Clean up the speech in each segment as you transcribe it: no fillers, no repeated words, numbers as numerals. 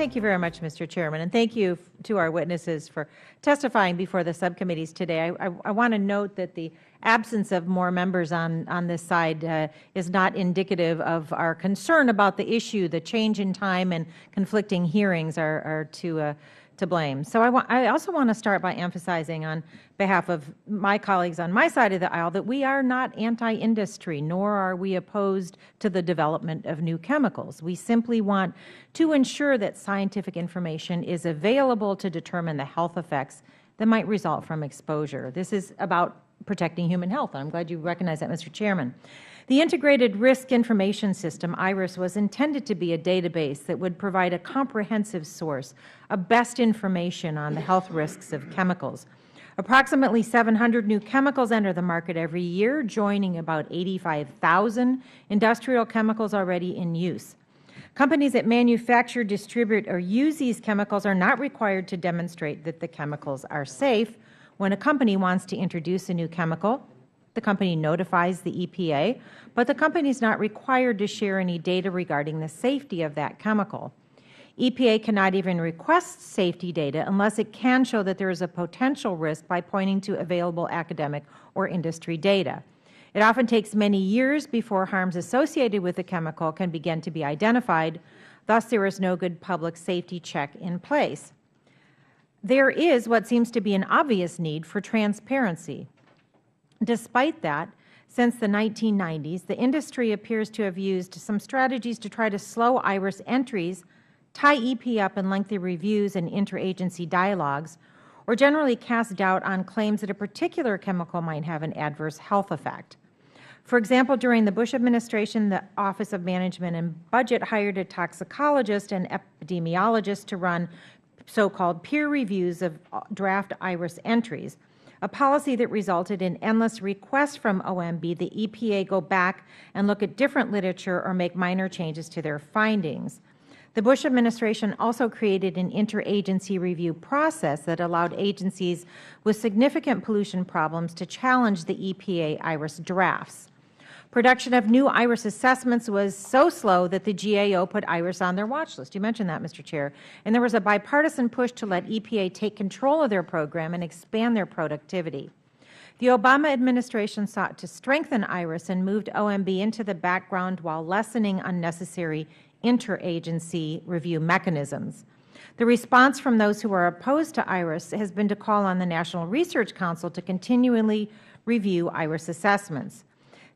Thank you very much, Mr. Chairman, and thank you to our witnesses for testifying before the subcommittees today. I want to note that the absence of more members on this side is not indicative of our concern about the issue. The change in time and conflicting hearings are to blame. So I also want to start by emphasizing on behalf of my colleagues on my side of the aisle that we are not anti-industry, nor are we opposed to the development of new chemicals. We simply want to ensure that scientific information is available to determine the health effects that might result from exposure. This is about protecting human health. I'm glad you recognize that, Mr. Chairman. The Integrated Risk Information System, IRIS, was intended to be a database that would provide a comprehensive source of best information on the health risks of chemicals. Approximately 700 new chemicals enter the market every year, joining about 85,000 industrial chemicals already in use. Companies that manufacture, distribute, or use these chemicals are not required to demonstrate that the chemicals are safe. When a company wants to introduce a new chemical, the company notifies the EPA, but the company is not required to share any data regarding the safety of that chemical. EPA cannot even request safety data unless it can show that there is a potential risk by pointing to available academic or industry data. It often takes many years before harms associated with the chemical can begin to be identified. Thus, there is no good public safety check in place. There is what seems to be an obvious need for transparency. Despite that, since the 1990s, the industry appears to have used some strategies to try to slow IRIS entries, tie EP up in lengthy reviews and interagency dialogues, or generally cast doubt on claims that a particular chemical might have an adverse health effect. For example, during the Bush administration, the Office of Management and Budget hired a toxicologist and epidemiologist to run so-called peer reviews of draft IRIS entries, a policy that resulted in endless requests from OMB the EPA go back and look at different literature or make minor changes to their findings. The Bush administration also created an interagency review process that allowed agencies with significant pollution problems to challenge the EPA IRIS drafts. Production of new IRIS assessments was so slow that the GAO put IRIS on their watch list. You mentioned that, Mr. Chair. And there was a bipartisan push to let EPA take control of their program and expand their productivity. The Obama administration sought to strengthen IRIS and moved OMB into the background while lessening unnecessary interagency review mechanisms. The response from those who are opposed to IRIS has been to call on the National Research Council to continually review IRIS assessments.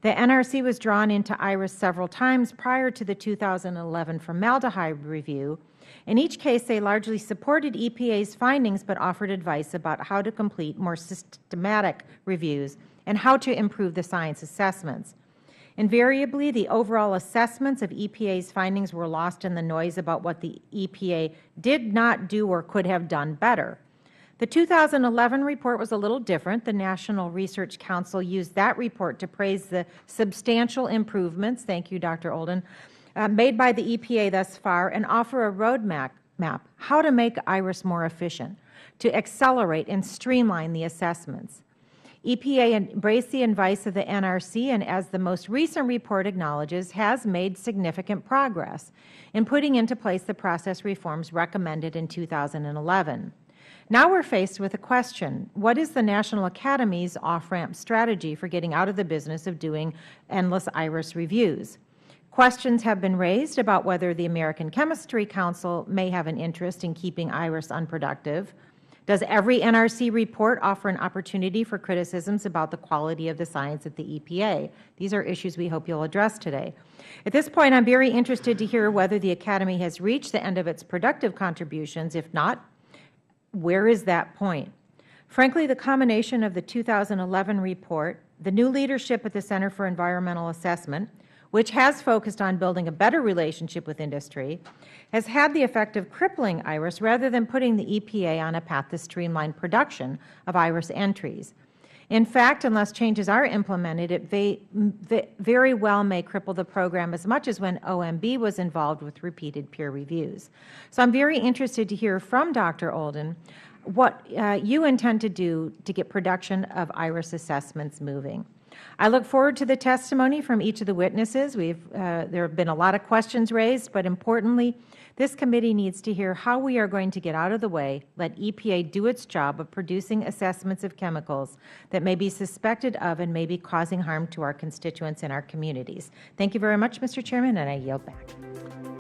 The NRC was drawn into IRIS several times prior to the 2011 formaldehyde review. In each case, they largely supported EPA's findings but offered advice about how to complete more systematic reviews and how to improve the science assessments. Invariably, the overall assessments of EPA's findings were lost in the noise about what the EPA did not do or could have done better. The 2011 report was a little different. The National Research Council used that report to praise the substantial improvements, thank you, Dr. Olden, made by the EPA thus far and offer a roadmap how to make IRIS more efficient, to accelerate and streamline the assessments. EPA embraced the advice of the NRC and, as the most recent report acknowledges, has made significant progress in putting into place the process reforms recommended in 2011. Now we are faced with a question: what is the National Academy's off-ramp strategy for getting out of the business of doing endless IRIS reviews? Questions have been raised about whether the American Chemistry Council may have an interest in keeping IRIS unproductive. Does every NRC report offer an opportunity for criticisms about the quality of the science at the EPA? These are issues we hope you will address today. At this point, I am very interested to hear whether the Academy has reached the end of its productive contributions. If not, where is that point? Frankly, the combination of the 2011 report, the new leadership at the Center for Environmental Assessment, which has focused on building a better relationship with industry, has had the effect of crippling IRIS rather than putting the EPA on a path to streamline production of IRIS entries. In fact, unless changes are implemented, it very well may cripple the program as much as when OMB was involved with repeated peer reviews. So I'm very interested to hear from Dr. Olden what you intend to do to get production of IRIS assessments moving. I look forward to the testimony from each of the witnesses. There have been a lot of questions raised, but importantly, this committee needs to hear how we are going to get out of the way, let EPA do its job of producing assessments of chemicals that may be suspected of and may be causing harm to our constituents and our communities. Thank you very much, Mr. Chairman, and I yield back.